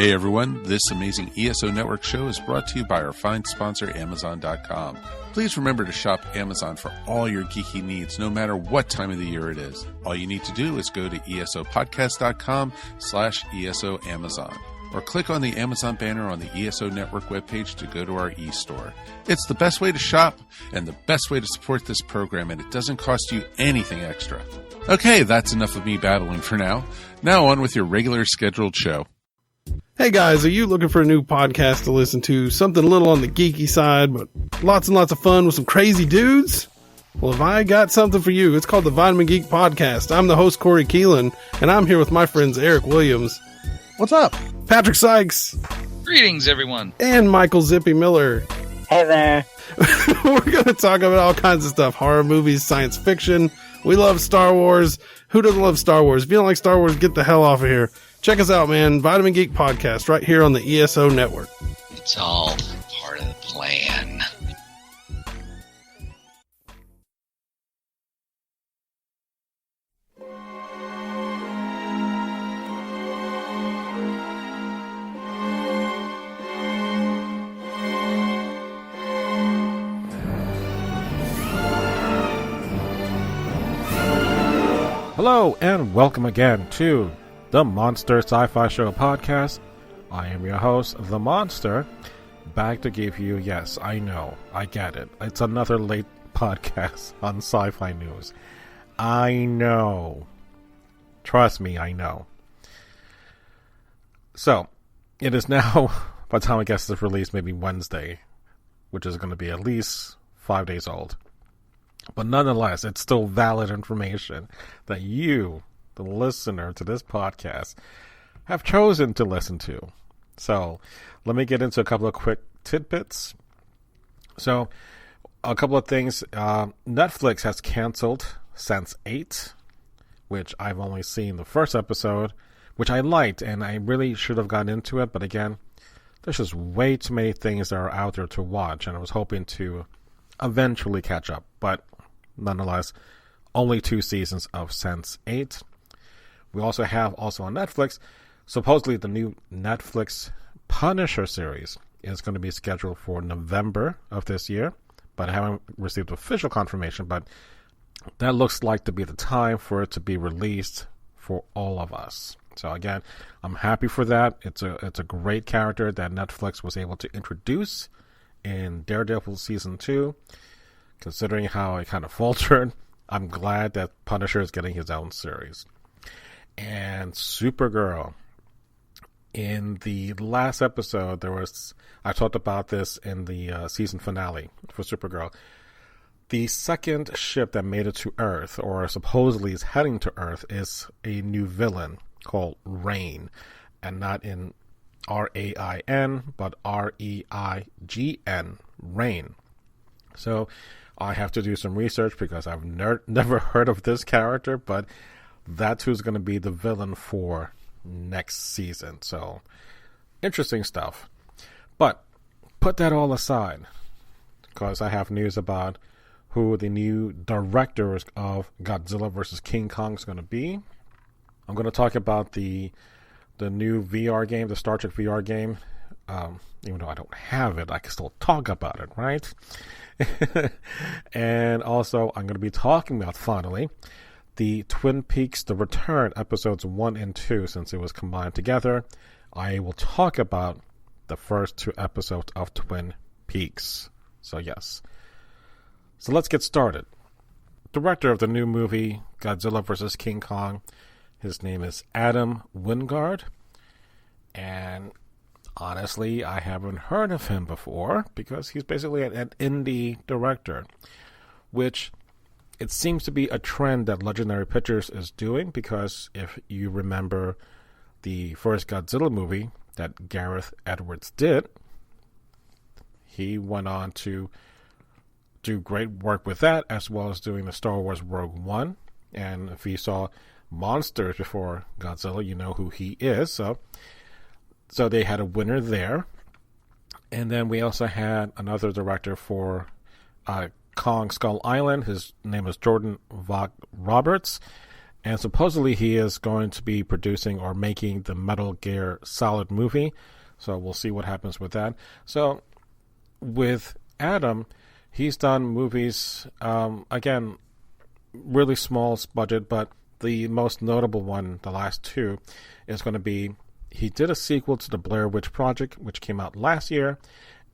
Hey everyone, this amazing ESO Network show is brought to you by our fine sponsor, Amazon.com. Please remember to shop Amazon for all your geeky needs, no matter what time of the year it is. All you need to do is go to esopodcast.com/ESO Amazon, or click on the Amazon banner on the ESO Network webpage to go to our e-store. It's the best way to shop and the best way to support this program, and it doesn't cost you anything extra. Okay, that's enough of me babbling for now. Now on with your regular scheduled show. Hey guys, are you looking for a new podcast to listen to? Something a little on the geeky side, but lots and lots of fun with some crazy dudes? Well, have I got something for you. It's called the Vitamin Geek Podcast. I'm the host, Corey Keelan, and I'm here with my friends Eric Williams. What's up? Patrick Sykes. Greetings, everyone. And Michael Zippy Miller. Hey there. We're going to talk about all kinds of stuff. Horror movies, science fiction. We love Star Wars. Who doesn't love Star Wars? If you don't like Star Wars, get the hell off of here. Check us out, man. Vitamin Geek Podcast right here on the ESO Network. It's all part of the plan. Hello, and welcome again to the Monster Sci-Fi Show podcast. I am your host, The Monster, back to give you, yes, I know, I get it. It's another late podcast on sci-fi news. I know. Trust me, I know. So, it is now, by the time I guess this release, maybe Wednesday, which is going to be at least 5 days old. But nonetheless, it's still valid information that you, the listener to this podcast, have chosen to listen to. So, let me get into a couple of quick tidbits. So, a couple of things. Netflix has canceled Sense8, which I've only seen the first episode, which I liked, and I really should have gotten into it. But again, there's just way too many things that are out there to watch, and I was hoping to eventually catch up. But nonetheless, only 2 seasons of Sense8. We also have on Netflix, supposedly the new Netflix Punisher series is going to be scheduled for November of this year, but I haven't received official confirmation, but that looks like to be the time for it to be released for all of us. So again, I'm happy for that. It's a great character that Netflix was able to introduce in Daredevil Season 2. Considering how it kind of faltered, I'm glad that Punisher is getting his own series. And Supergirl. In the last episode, I talked about this in the season finale for Supergirl. The second ship that made it to Earth, or supposedly is heading to Earth, is a new villain called Rain. And not in R-A-I-N, but R-E-I-G-N, Rain. So I have to do some research because I've never heard of this character, but that's who's going to be the villain for next season. So, interesting stuff. But put that all aside, because I have news about who the new director of Godzilla vs. King Kong is going to be. I'm going to talk about the new VR game, the Star Trek VR game. Even though I don't have it, I can still talk about it, right? And also, I'm going to be talking about, finally, the Twin Peaks The Return episodes 1 and 2, since it was combined together. I will talk about the first 2 episodes of Twin Peaks. So, yes. So, let's get started. Director of the new movie, Godzilla vs. King Kong, his name is Adam Wingard. And honestly, I haven't heard of him before because he's basically an indie director, which it seems to be a trend that Legendary Pictures is doing, because if you remember the first Godzilla movie that Gareth Edwards did, he went on to do great work with that, as well as doing the Star Wars Rogue One. And if you saw Monsters before Godzilla, you know who he is. So they had a winner there. And then we also had another director for Kong Skull Island. His name is Jordan Vogt Roberts. And supposedly he is going to be producing or making the Metal Gear Solid movie. So we'll see what happens with that. So with Adam, he's done movies, again, really small budget, but the most notable one, the last two, is going to be, he did a sequel to the Blair Witch Project, which came out last year,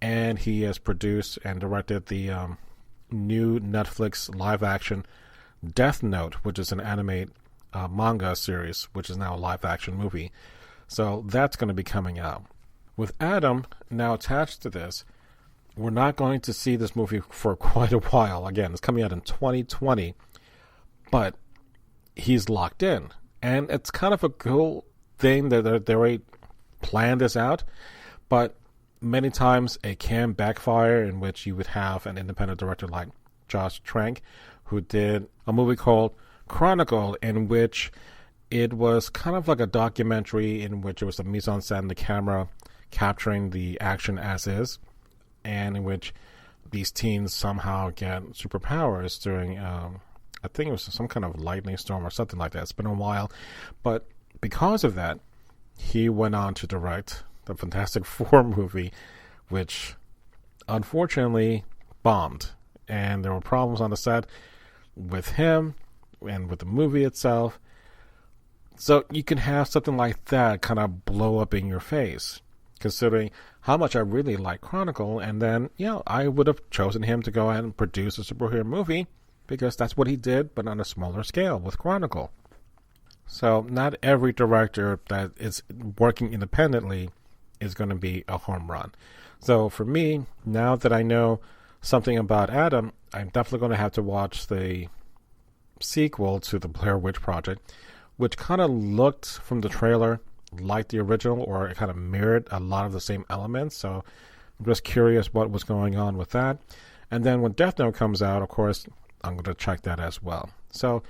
and he has produced and directed the new Netflix live-action Death Note, which is an anime manga series, which is now a live-action movie. So that's going to be coming out. With Adam now attached to this, we're not going to see this movie for quite a while. Again, it's coming out in 2020, but he's locked in. And it's kind of a cool thing that they already planned this out, but many times it can backfire, in which you would have an independent director like Josh Trank, who did a movie called Chronicle, in which it was kind of like a documentary in which it was a mise-en-scène, the camera capturing the action as is, and in which these teens somehow get superpowers during, I think it was some kind of lightning storm or something like that. It's been a while, but because of that, he went on to direct the Fantastic Four movie, which unfortunately bombed. And there were problems on the set with him and with the movie itself. So you can have something like that kind of blow up in your face, considering how much I really like Chronicle. And then, I would have chosen him to go ahead and produce a superhero movie, because that's what he did, but on a smaller scale with Chronicle. So not every director that is working independently is going to be a home run. So for me, now that I know something about Adam, I'm definitely going to have to watch the sequel to the Blair Witch Project, which kind of looked from the trailer like the original, or it kind of mirrored a lot of the same elements. So I'm just curious what was going on with that. And then when Death Note comes out, of course, I'm going to check that as well. So,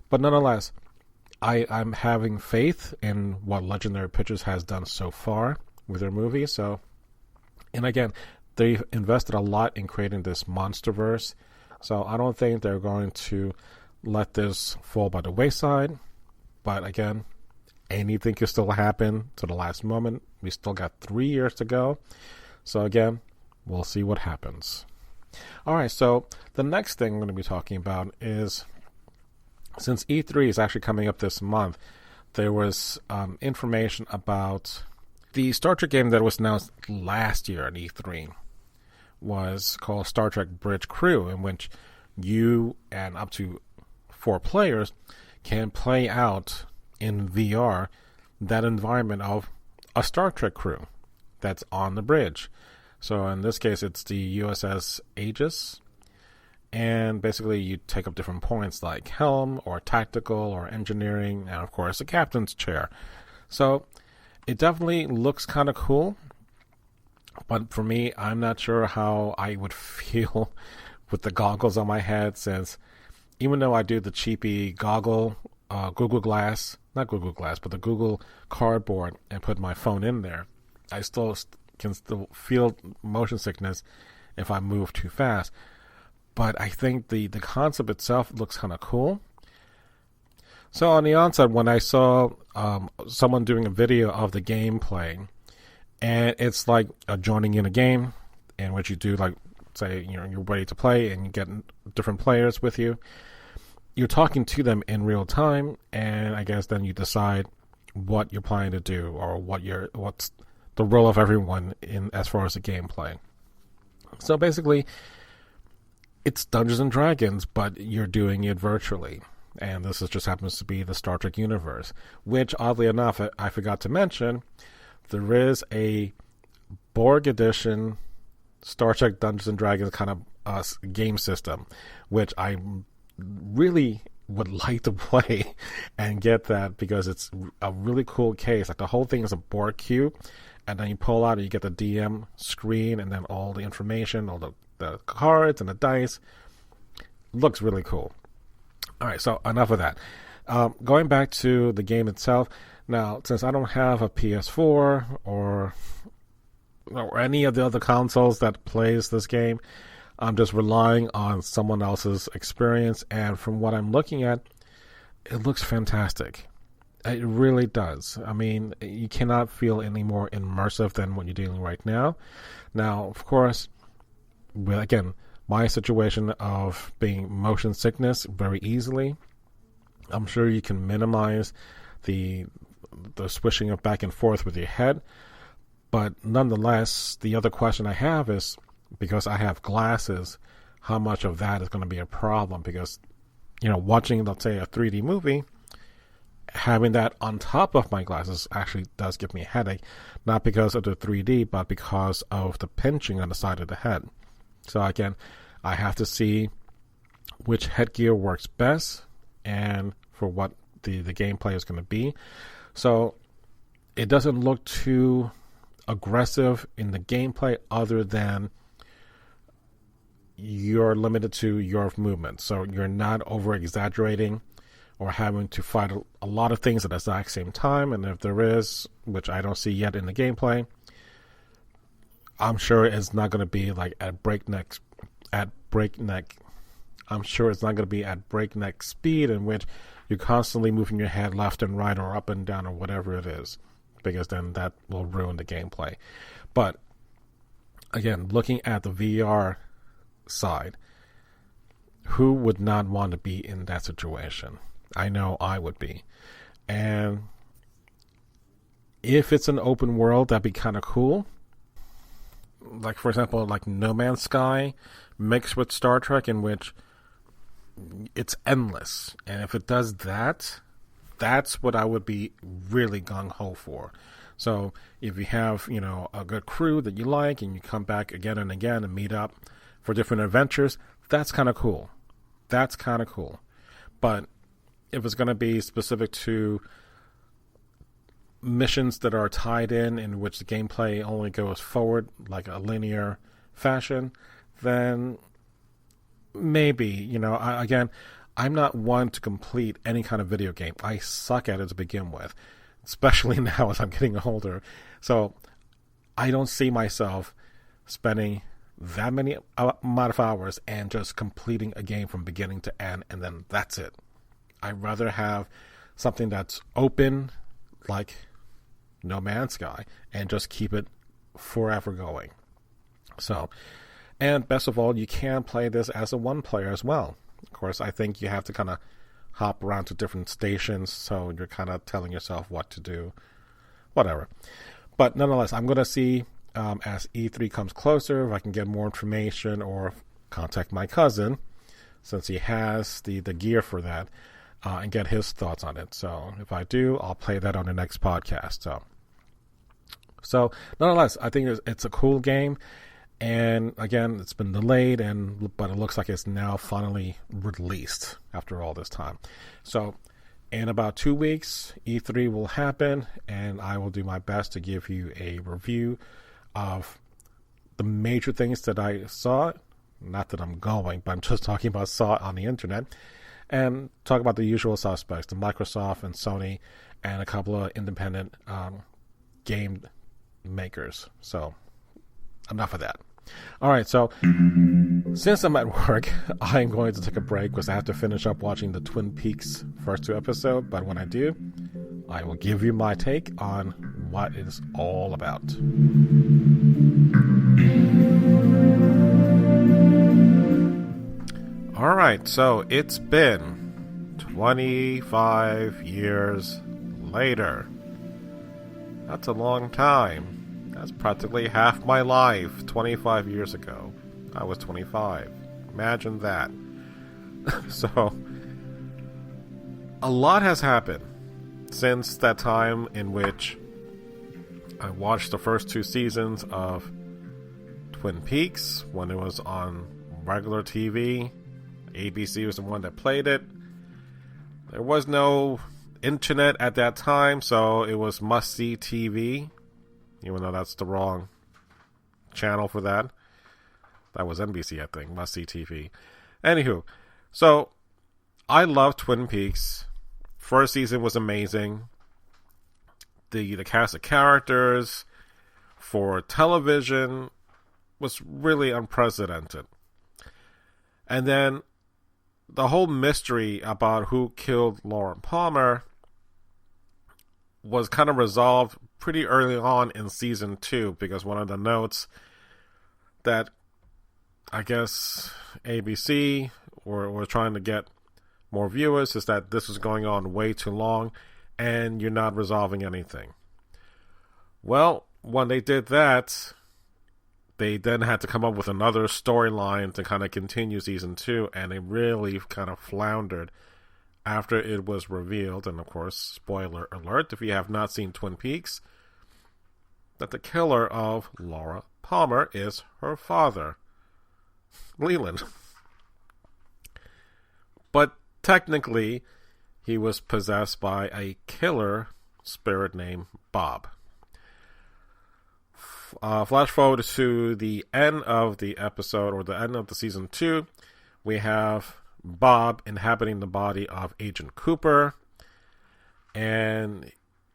but nonetheless, I'm having faith in what Legendary Pictures has done so far with their movie. So, and again, they've invested a lot in creating this monsterverse. So I don't think they're going to let this fall by the wayside. But again, anything can still happen to the last moment. We still got 3 years to go. So again, we'll see what happens. All right, so the next thing I'm going to be talking about is, since E3 is actually coming up this month, there was information about the Star Trek game that was announced last year at E3. Was called Star Trek Bridge Crew, in which you and up to 4 players can play out in VR that environment of a Star Trek crew that's on the bridge. So in this case, it's the USS Aegis, and basically you take up different points like helm or tactical or engineering, and of course the captain's chair. So it definitely looks kind of cool, but for me, I'm not sure how I would feel with the goggles on my head, since even though I do the cheapy goggle, Google Glass, not Google Glass, but the Google Cardboard, and put my phone in there, I can still feel motion sickness if I move too fast. But I think the concept itself looks kind of cool. So on the onset, when I saw someone doing a video of the gameplay, and it's like joining in a game in which you do, like, say, you're ready to play and you get different players with you. You're talking to them in real time, and I guess then you decide what you're planning to do, or what's the role of everyone in as far as the gameplay. So basically, it's Dungeons and Dragons, but you're doing it virtually. And this just happens to be the Star Trek universe, which, oddly enough, I forgot to mention, there is a Borg edition Star Trek Dungeons and Dragons kind of game system, which I really would like to play and get that, because it's a really cool case. Like, the whole thing is a Borg cube, and then you pull out and you get the DM screen, and then all the information, all the cards and the dice. Looks really cool. All right, so enough of that. Going back to the game itself. Now, since I don't have a PS4 or any of the other consoles that plays this game, I'm just relying on someone else's experience. And from what I'm looking at, it looks fantastic. It really does. I mean, you cannot feel any more immersive than what you're dealing right now. Now, of course, with, again, my situation of being motion sickness very easily, I'm sure you can minimize the swishing of back and forth with your head. But nonetheless, the other question I have is, because I have glasses, how much of that is going to be a problem? Because, watching, let's say, a 3D movie, having that on top of my glasses actually does give me a headache, not because of the 3D, but because of the pinching on the side of the head. So again, I have to see which headgear works best and for what the gameplay is going to be. So it doesn't look too aggressive in the gameplay other than you're limited to your movement. So you're not over exaggerating or having to fight a lot of things at the exact same time. And if there is, which I don't see yet in the gameplay, I'm sure it's not going to be like I'm sure it's not going to be at breakneck speed in which you're constantly moving your head left and right or up and down or whatever it is, because then that will ruin the gameplay. But again, looking at the VR side, who would not want to be in that situation? I know I would be. And if it's an open world, that'd be kind of cool. Like, for example, like No Man's Sky mixed with Star Trek, in which it's endless. And if it does that, that's what I would be really gung-ho for. So if you have, a good crew that you like and you come back again and again and meet up for different adventures, that's kind of cool. But if it's going to be specific to missions that are tied in which the gameplay only goes forward like a linear fashion, then maybe, I'm not one to complete any kind of video game. I suck at it to begin with, especially now as I'm getting older. So I don't see myself spending that many amount of hours and just completing a game from beginning to end, and then that's it. I'd rather have something that's open, like No Man's Sky, and just keep it forever going. So, and best of all, you can play this as a one player as well. Of course, I think you have to kind of hop around to different stations, so you're kind of telling yourself what to do, whatever. But nonetheless, I'm going to see as E3 comes closer if I can get more information or contact my cousin, since he has the gear for that, and get his thoughts on it. So if I do, I'll play that on the next podcast. So nonetheless, I think it's a cool game. And again, it's been delayed, but it looks like it's now finally released after all this time. So in about 2 weeks, E3 will happen, and I will do my best to give you a review of the major things that I saw. Not that I'm going, but I'm just talking about saw it on the internet. And talk about the usual suspects, the Microsoft and Sony, and a couple of independent game makers. So enough of that. All right, so since I'm at work, I'm going to take a break because I have to finish up watching the Twin Peaks first 2 episodes. But when I do, I will give you my take on what it's all about. All right, so it's been 25 years later. That's a long time. That's practically half my life 25 years ago. I was 25. Imagine that. So, a lot has happened since that time in which I watched the first 2 seasons of Twin Peaks when it was on regular TV. ABC was the one that played it. There was no internet at that time, so it was must-see TV. Even though that's the wrong channel for that. That was NBC, I think. Must-see TV. Anywho, so I love Twin Peaks. First season was amazing. The cast of characters for television was really unprecedented. And then the whole mystery about who killed Laura Palmer was kind of resolved pretty early on in season 2, because one of the notes that I guess ABC were trying to get more viewers is that this is going on way too long and you're not resolving anything. Well, when they did that, they then had to come up with another storyline to kind of continue season 2, and it really kind of floundered after it was revealed. And of course, spoiler alert, if you have not seen Twin Peaks, that the killer of Laura Palmer is her father, Leland. But technically, he was possessed by a killer spirit named Bob. Flash forward to the end of the episode, or the end of the season 2. We have Bob inhabiting the body of Agent Cooper. And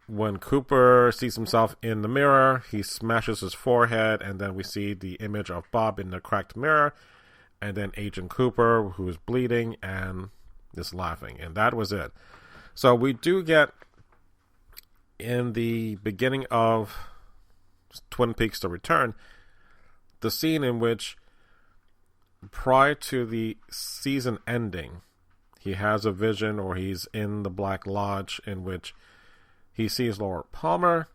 when Cooper sees himself in the mirror, he smashes his forehead, and then we see the image of Bob in the cracked mirror. And then Agent Cooper, who is bleeding and is laughing. And that was it. So we do get, in the beginning of Twin Peaks: The Return, the scene in which, prior to the season ending, he has a vision, or he's in the Black Lodge, in which he sees Laura Palmer,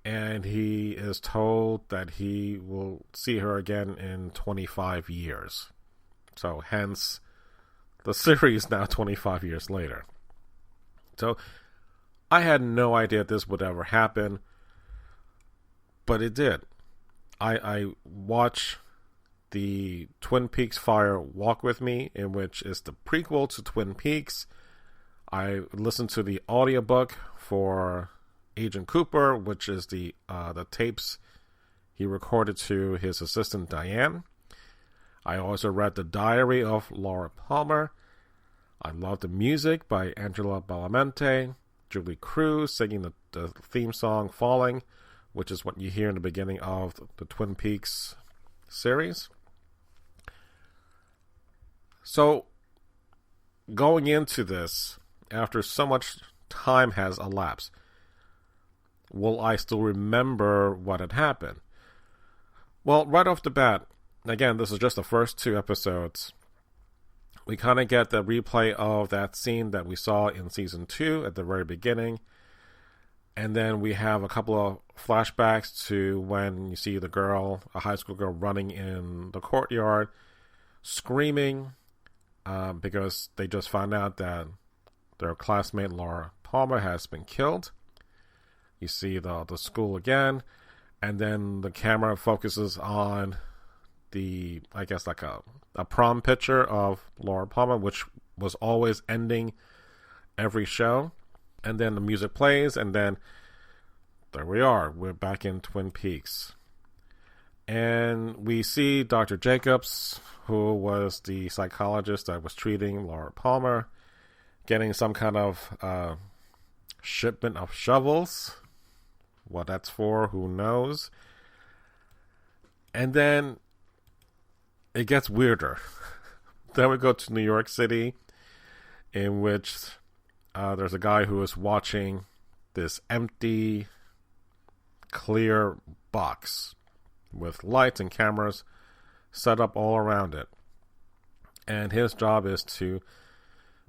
and he is told that he will see her again in 25 years. So hence the series now 25 years later. So I had no idea this would ever happen, but it did. I watched the Twin Peaks Fire Walk With Me, in which is the prequel to Twin Peaks. I listened to the audiobook for Agent Cooper, which is the tapes he recorded to his assistant Diane. I also read the diary of Laura Palmer. I love the music by Angela Badalamenti, Julie Cruz singing the theme song Falling, which is what you hear in the beginning of the Twin Peaks series. So, going into this, after so much time has elapsed, will I still remember what had happened? Well, right off the bat, again, this is just the first 2 episodes. We kind of get the replay of that scene that we saw in season 2 at the very beginning. And then we have a couple of flashbacks to when you see the girl, a high school girl, running in the courtyard, screaming, because they just found out that their classmate Laura Palmer has been killed. You see the school again, and then the camera focuses on the, I guess, like a prom picture of Laura Palmer, which was always ending every show. And then the music plays, and then there we are. We're back in Twin Peaks. And we see Dr. Jacobs, who was the psychologist that was treating Laura Palmer, getting some kind of shipment of shovels. What that's for, who knows? And then it gets weirder. Then we go to New York City, in which there's a guy who is watching this empty, clear box with lights and cameras set up all around it. And his job is to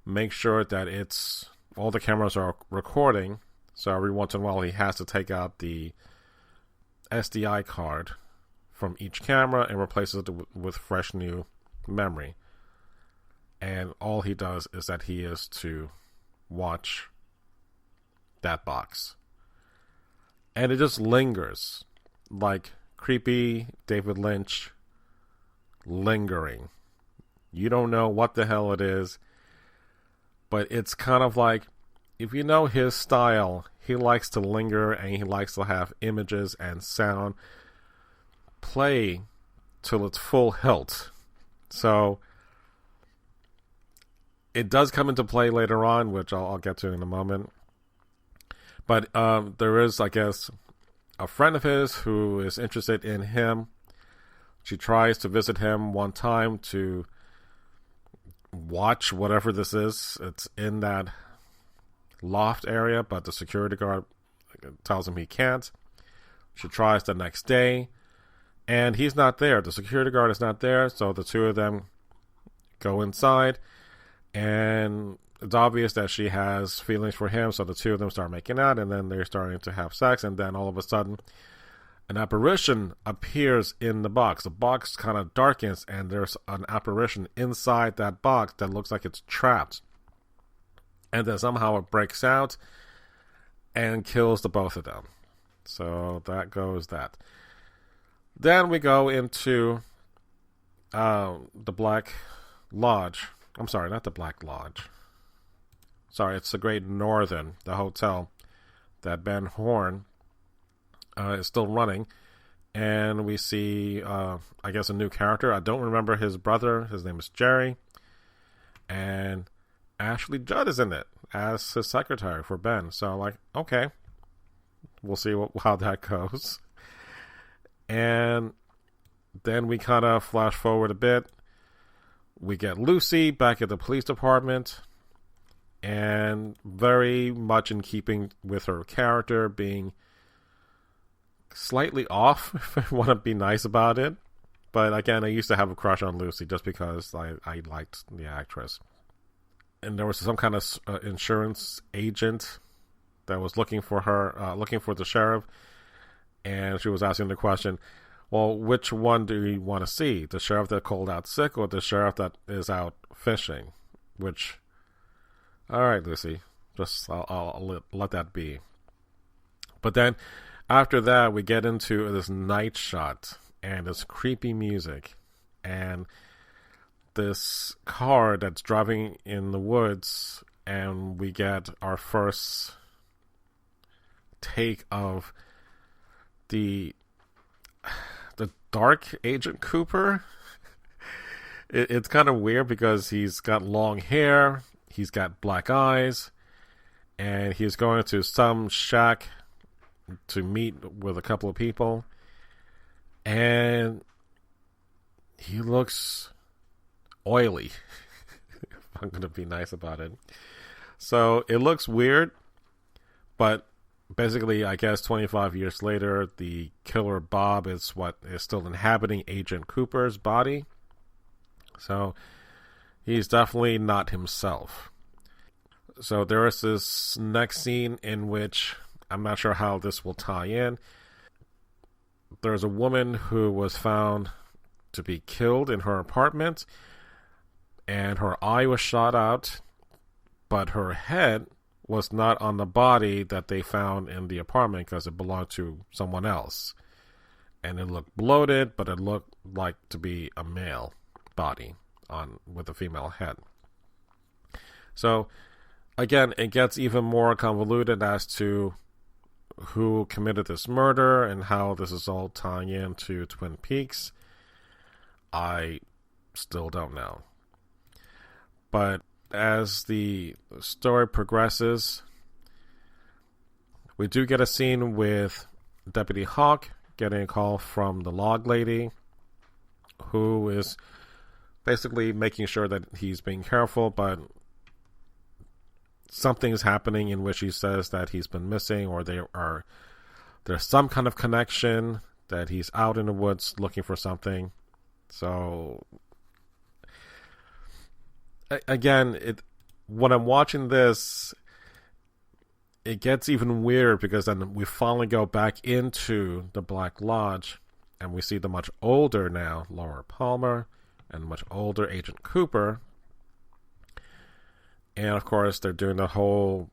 make sure that all the cameras are recording. So every once in a while he has to take out the SDI card from each camera and replaces it with fresh new memory. And all he does is that he is to watch that box. And it just lingers, like creepy David Lynch lingering. You don't know what the hell it is, but it's kind of like, if you know his style, he likes to linger and he likes to have images and sound play till its full hilt. So it does come into play later on, which I'll get to in a moment. But there is, I guess, a friend of his who is interested in him. She tries to visit him one time to watch whatever this is. It's in that loft area, but the security guard tells him he can't. She tries the next day, and he's not there. The security guard is not there, so the two of them go inside, and it's obvious that she has feelings for him, so the two of them start making out, and then they're starting to have sex, and then all of a sudden, an apparition appears in the box. The box kind of darkens, and there's an apparition inside that box that looks like it's trapped. And then somehow it breaks out and kills the both of them. So that goes that. Then we go into the Black Lodge. I'm sorry, not the Black Lodge. Sorry, it's the Great Northern, the hotel that Ben Horn is still running. And we see, I guess, a new character. I don't remember his brother. His name is Jerry. And Ashley Judd is in it as his secretary for Ben. So, like, okay. We'll see how that goes. And then we kind of flash forward a bit. We get Lucy back at the police department. And very much in keeping with her character, being slightly off, if I want to be nice about it. But again, I used to have a crush on Lucy just because I liked the actress. And there was some kind of insurance agent that was looking for her, looking for the sheriff. And she was asking the question, well, which one do you want to see? The sheriff that called out sick or the sheriff that is out fishing? Which, all right, Lucy, just I'll let that be. But then after that, we get into this night shot and this creepy music and this car that's driving in the woods, and we get our first take of the Dark Agent Cooper. It's kind of weird because he's got long hair, he's got black eyes, and he's going to some shack to meet with a couple of people, and he looks oily. I'm going to be nice about it. So it looks weird, but basically, I guess 25 years later, the killer Bob is what is still inhabiting Agent Cooper's body. So he's definitely not himself. So there is this next scene in which I'm not sure how this will tie in. There's a woman who was found to be killed in her apartment, and her eye was shot out, but her head was not on the body that they found in the apartment because it belonged to someone else. And it looked bloated, but it looked like to be a male body with a female head. So, again, it gets even more convoluted as to who committed this murder and how this is all tying into Twin Peaks. I still don't know. But as the story progresses, we do get a scene with Deputy Hawk getting a call from the log lady, who is basically making sure that he's being careful, but something is happening in which he says that he's been missing, or there's some kind of connection that he's out in the woods looking for something. So again, when I'm watching this, it gets even weirder because then we finally go back into the Black Lodge and we see the much older now Laura Palmer and much older Agent Cooper. And of course, they're doing the whole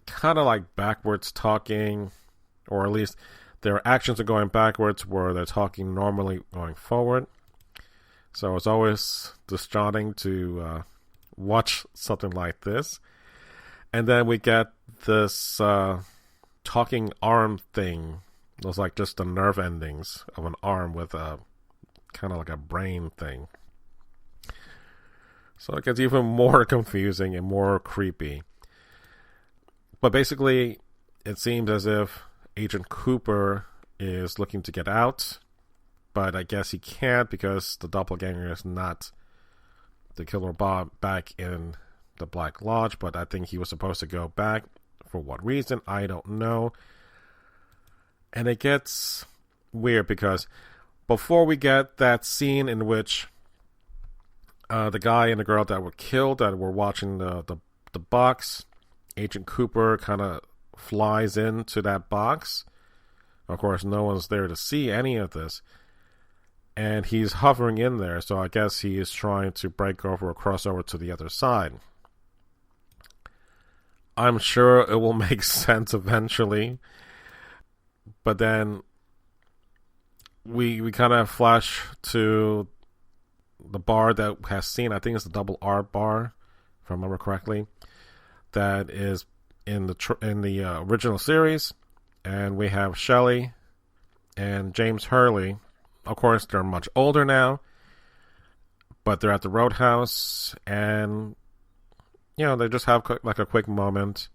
kind of like backwards talking, or at least their actions are going backwards where they're talking normally going forward. So it's always distraughting to watch something like this. And then we get this talking arm thing. It was like just the nerve endings of an arm with a kind of like a brain thing. So it gets even more confusing and more creepy. But basically, it seems as if Agent Cooper is looking to get out. But I guess he can't because the doppelganger is not the Killer Bob back in the Black Lodge, but I think he was supposed to go back. For what reason, I don't know. And it gets weird because before we get that scene in which the guy and the girl that were killed, that were watching the box, Agent Cooper kind of flies into that box. Of course, no one's there to see any of this. And he's hovering in there, so I guess he is trying to break over or cross over to the other side. I'm sure it will make sense eventually. But then we kind of flash to the bar that has seen, I think it's the Double R bar, if I remember correctly, that is in the original series. And we have Shelley and James Hurley. Of course, they're much older now, but they're at the Roadhouse, and they just have like a quick moment.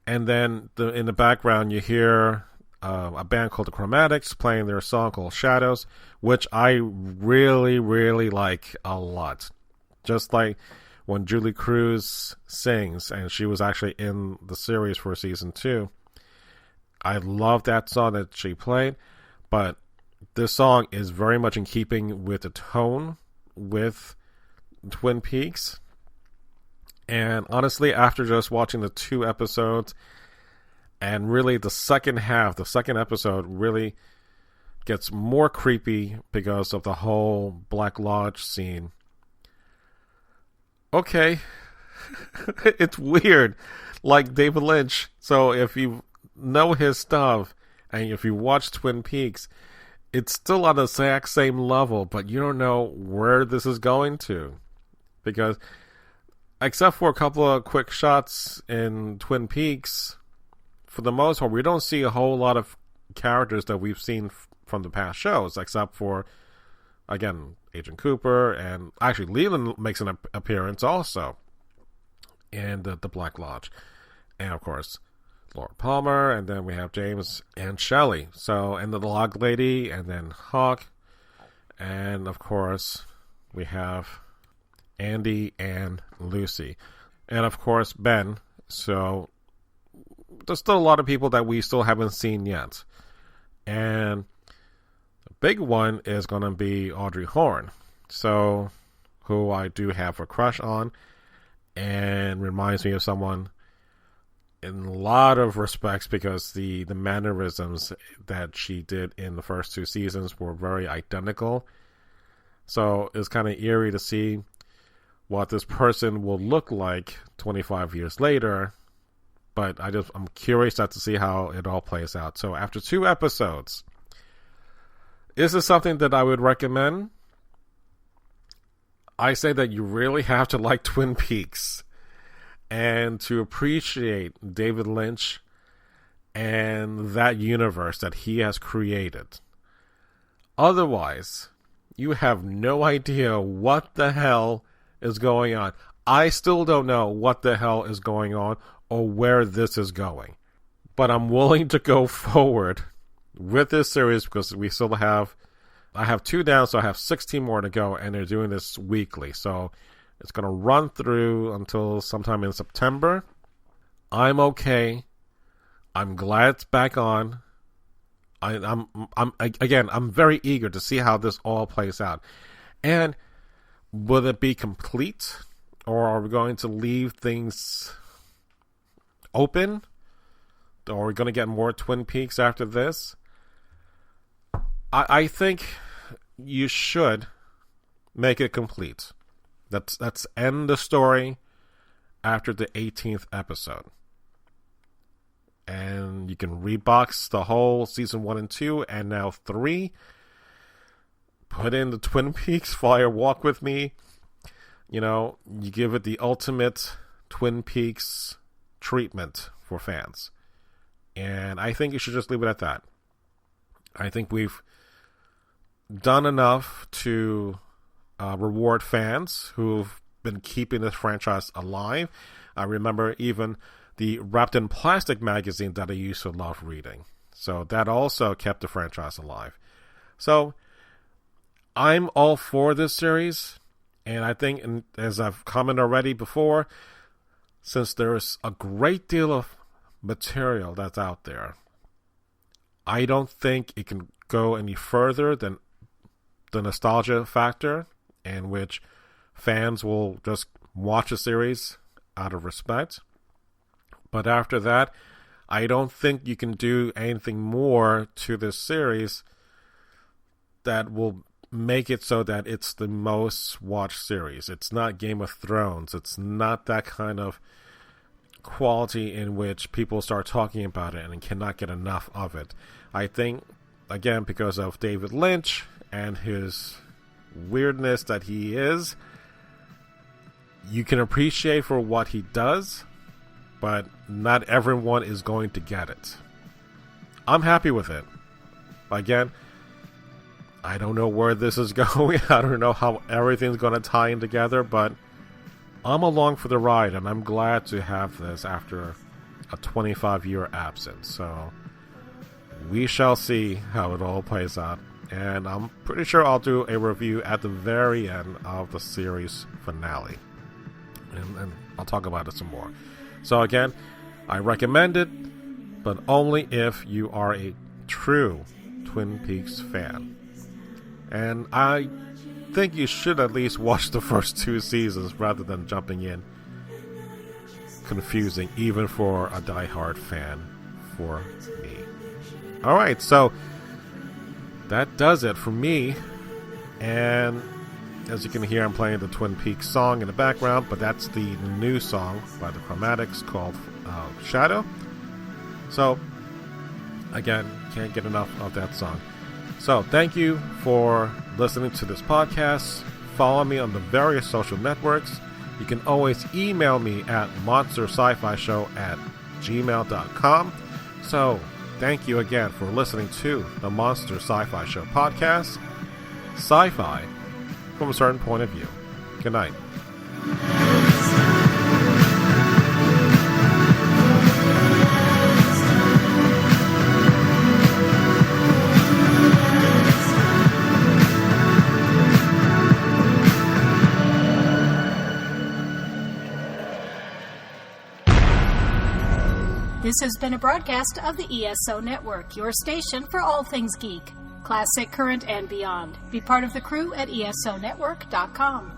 And then in the background, you hear a band called the Chromatics playing their song called Shadows, which I really, really like a lot. Just like when Julie Cruz sings, and she was actually in the series for season 2. I love that song that she played, but this song is very much in keeping with the tone with Twin Peaks. And honestly, after just watching the 2 episodes, and really the second episode really gets more creepy because of the whole Black Lodge scene. Okay, it's weird, like David Lynch. So if you know his stuff, and if you watch Twin Peaks, it's still on the exact same level, but you don't know where this is going to. Because, except for a couple of quick shots in Twin Peaks, for the most part, we don't see a whole lot of characters that we've seen from the past shows, except for, again, Agent Cooper, and actually Leland makes an appearance also in the Black Lodge. And, of course, Lord Palmer, and then we have James and Shelley. So, and the Log Lady, and then Hawk, and of course, we have Andy and Lucy, and of course, Ben. So, there's still a lot of people that we still haven't seen yet. And the big one is going to be Audrey Horne, so who I do have a crush on, and reminds me of someone in a lot of respects, because the mannerisms that she did in the first 2 seasons were very identical. So it's kind of eerie to see what this person will look like 25 years later. But I'm curious to see how it all plays out. So after 2 episodes, is this something that I would recommend? I say that you really have to like Twin Peaks and to appreciate David Lynch and that universe that he has created. Otherwise, you have no idea what the hell is going on. I still don't know what the hell is going on or where this is going. But I'm willing to go forward with this series because I have 2 down, so I have 16 more to go, and they're doing this weekly. So it's going to run through until sometime in September. I'm okay. I'm glad it's back on. I'm very eager to see how this all plays out. And will it be complete, or are we going to leave things open? Or are we going to get more Twin Peaks after this? I think you should make it complete. Let's end the story after the 18th episode. And you can rebox the whole season 1 and 2 and now 3. Put in the Twin Peaks Fire Walk With Me. You give it the ultimate Twin Peaks treatment for fans. And I think you should just leave it at that. I think we've done enough to reward fans who've been keeping this franchise alive. I remember even the Wrapped in Plastic magazine that I used to love reading. So that also kept the franchise alive. So I'm all for this series. And I think, as I've commented already before, since there's a great deal of material that's out there, I don't think it can go any further than the nostalgia factor, in which fans will just watch a series out of respect. But after that, I don't think you can do anything more to this series that will make it so that it's the most watched series. It's not Game of Thrones. It's not that kind of quality in which people start talking about it and cannot get enough of it. I think, again, because of David Lynch and his weirdness that he is, you can appreciate for what he does, but not everyone is going to get it. I'm happy with it. Again, I don't know where this is going. I don't know how everything's going to tie in together, but I'm along for the ride, and I'm glad to have this after a 25-year absence. So we shall see how it all plays out, and I'm pretty sure I'll do a review at the very end of the series finale, and I'll talk about it some more. So again, I recommend it, but only if you are a true Twin Peaks fan. And I think you should at least watch the first 2 seasons rather than jumping in. Confusing, even for a diehard fan, for me. Alright, so that does it for me. And as you can hear, I'm playing the Twin Peaks song in the background, but that's the new song by the Chromatics called Shadow. So, again, can't get enough of that song. So, thank you for listening to this podcast. Follow me on the various social networks. You can always email me at monstersci-fi show@gmail.com. So, thank you again for listening to the Monster Sci-Fi Show podcast. Sci-fi from a certain point of view. Good night. This has been a broadcast of the ESO Network, your station for all things geek, classic, current, and beyond. Be part of the crew at ESONetwork.com.